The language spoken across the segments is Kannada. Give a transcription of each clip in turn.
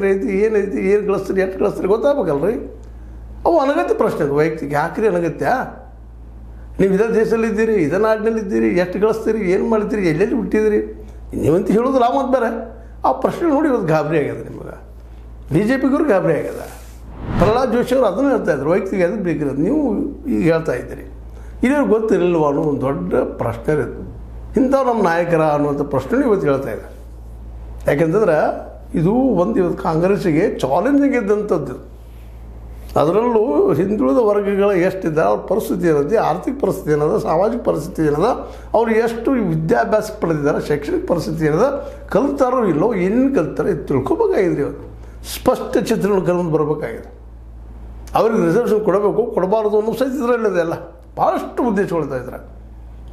ಐತಿ ಏನೈತಿ ಏನು ಗಳಿಸ್ತೀರಿ ಎಷ್ಟು ಗಳಿಸ್ತೀರಿ ಗೊತ್ತಾಗಬೇಕಲ್ರಿ. ಅವು ಅನಗತ್ಯ ಪ್ರಶ್ನೆ ಅದು ವೈಯಕ್ತಿಕ ಯಾಕ್ರಿ ಅನಗತ್ಯ. ನೀವು ಇದೇ ದೇಶದಲ್ಲಿದ್ದೀರಿ, ಇದೇ ನಾಡಿನಲ್ಲಿದ್ದೀರಿ, ಎಷ್ಟು ಗಳಿಸ್ತೀರಿ, ಏನು ಮಾಡ್ತೀರಿ, ಎಲ್ಲೆಲ್ಲಿ ಬಿಟ್ಟಿದ್ದೀರಿ ನೀವಂತ ಹೇಳೋದು ರಾಮತ್ ಬೇರೆ. ಆ ಪ್ರಶ್ನೆ ನೋಡಿ ಇವತ್ತು ಗಾಬರಿ ಆಗ್ಯದ ನಿಮಗೆ. ಬಿ ಜೆ ಪಿಗವ್ರು ಗಾಬರಿ ಆಗ್ಯದ. ಪ್ರಹ್ಲಾದ್ ಜೋಶಿ ಅವರು ಅದನ್ನು ಹೇಳ್ತಾಯಿದ್ರು, ವೈಯಕ್ತಿಕ ಅದಕ್ಕೆ ಬೇಕಿರೋದು ನೀವು ಈಗ ಹೇಳ್ತಾ ಇದ್ದೀರಿ. ಇದೇನು ಗೊತ್ತಿರಲಿಲ್ವ ಅನ್ನೋ ಒಂದು ದೊಡ್ಡ ಪ್ರಶ್ನೆ ಇರುತ್ತೆ. ಇಂಥವ್ರು ನಮ್ಮ ನಾಯಕರ ಅನ್ನುವಂಥ ಪ್ರಶ್ನೆ ಇವತ್ತು ಹೇಳ್ತಾ ಇದೆ. ಯಾಕೆಂತಂದ್ರೆ ಇದು ಒಂದು ಇವತ್ತು ಕಾಂಗ್ರೆಸ್ಸಿಗೆ ಚಾಲೆಂಜಿಂಗ್ ಇದ್ದಂಥದ್ದು. ಅದರಲ್ಲೂ ಹಿಂದುಳಿದ ವರ್ಗಗಳ ಎಷ್ಟಿದೆ, ಅವ್ರ ಪರಿಸ್ಥಿತಿ ಏನದೆ, ಆರ್ಥಿಕ ಪರಿಸ್ಥಿತಿ ಏನದ, ಸಾಮಾಜಿಕ ಪರಿಸ್ಥಿತಿ ಏನದ, ಅವ್ರು ಎಷ್ಟು ವಿದ್ಯಾಭ್ಯಾಸ ಪಡೆದಿದ್ದಾರೆ, ಶೈಕ್ಷಣಿಕ ಪರಿಸ್ಥಿತಿ ಏನದ, ಕಲಿತಾರೋ ಇಲ್ಲೋ, ಏನು ಕಲಿತಾರೆ ಇದು ತಿಳ್ಕೊಬೇಕಾಗಿದೆ. ಇವತ್ತು ಸ್ಪಷ್ಟ ಚಿತ್ರಣ ಕರೆದು ಬರಬೇಕಾಗಿದೆ. ಅವ್ರಿಗೆ ರಿಸರ್ವೇಷನ್ ಕೊಡಬೇಕು ಕೊಡಬಾರ್ದು ಅನ್ನೋ ಸಹಿತ ಇದರಲ್ಲಿದೆ. ಎಲ್ಲ ಭಾಳಷ್ಟು ಉದ್ದೇಶಗೊಳ್ತಾ ಇದ್ದಾರೆ.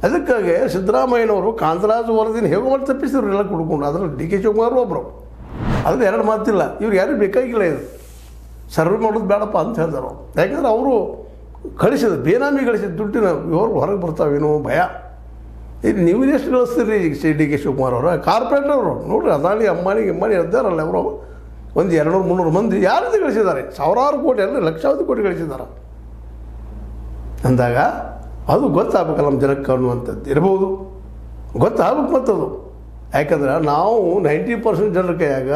ಅದಕ್ಕಾಗಿ ಸಿದ್ದರಾಮಯ್ಯನವರು ಕಾಂತರಾಜು ವರದಿನ ಹೇಗೆ ಮಾಡಿ ತಪ್ಪಿಸಿದ್ರು ಎಲ್ಲ ಕುಡ್ಕೊಂಡು. ಅದರಲ್ಲಿ ಡಿ ಕೆ ಶಿವಕುಮಾರ್ ಒಬ್ಬರು. ಅದ್ರ ಎರಡು ಮಾತಿಲ್ಲ, ಇವ್ರು ಯಾರಿಗೂ ಬೇಕಾಗಿಲ್ಲ. ಇದು ಸರ್ವೆ ಮಾಡೋದು ಬೇಡಪ್ಪ ಅಂತ ಹೇಳ್ತಾರೆ ಅವರು. ಯಾಕಂದ್ರೆ ಅವರು ಕಳಿಸಿದ್ರು, ಬೇನಾಮಿ ಗಳಿಸಿದ ದುಡ್ಡಿನ ಇವರು ಹೊರಗೆ ಬರ್ತಾವೇನೋ ಭಯ. ಇದು ನೀವು ಎಷ್ಟು ಗಳಿಸ್ತೀರಿ ಡಿ ಕೆ ಶಿವಕುಮಾರ್ ಅವರು? ಕಾರ್ಪೊರೇಟರ್ ಅವರು ನೋಡಿರಿ, ಅದಾನಿ ಅಂಬಾನಿ ಇದ್ದಾರಲ್ಲ ಅವರು ಒಂದು 200-300 ಮಂದಿ ಯಾವ ರೀತಿ ಗಳಿಸಿದ್ದಾರೆ? ಸಾವಿರಾರು ಕೋಟಿ ಅಲ್ಲ, ಲಕ್ಷಾವಧಿ ಕೋಟಿ ಗಳಿಸಿದ್ದಾರೆ ಅಂದಾಗ ಅದು ಗೊತ್ತಾಗಬೇಕಲ್ಲ ನಮ್ಮ ಜನಕ್ಕೆ ಅನ್ನುವಂಥದ್ದು ಇರ್ಬೋದು. ಗೊತ್ತಾಗಬೇಕು ಮತ್ತದು. ಯಾಕಂದ್ರೆ ನಾವು 90% ಜನರ ಕೈಯಾಗ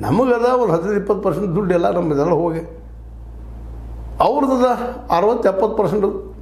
ನಮಗದ ಒಂದು 15-20% ದುಡ್ಡು ಎಲ್ಲ ನಮ್ಮದೆಲ್ಲ ಹೋಗಿ, ಅವ್ರದ್ದು 60-70%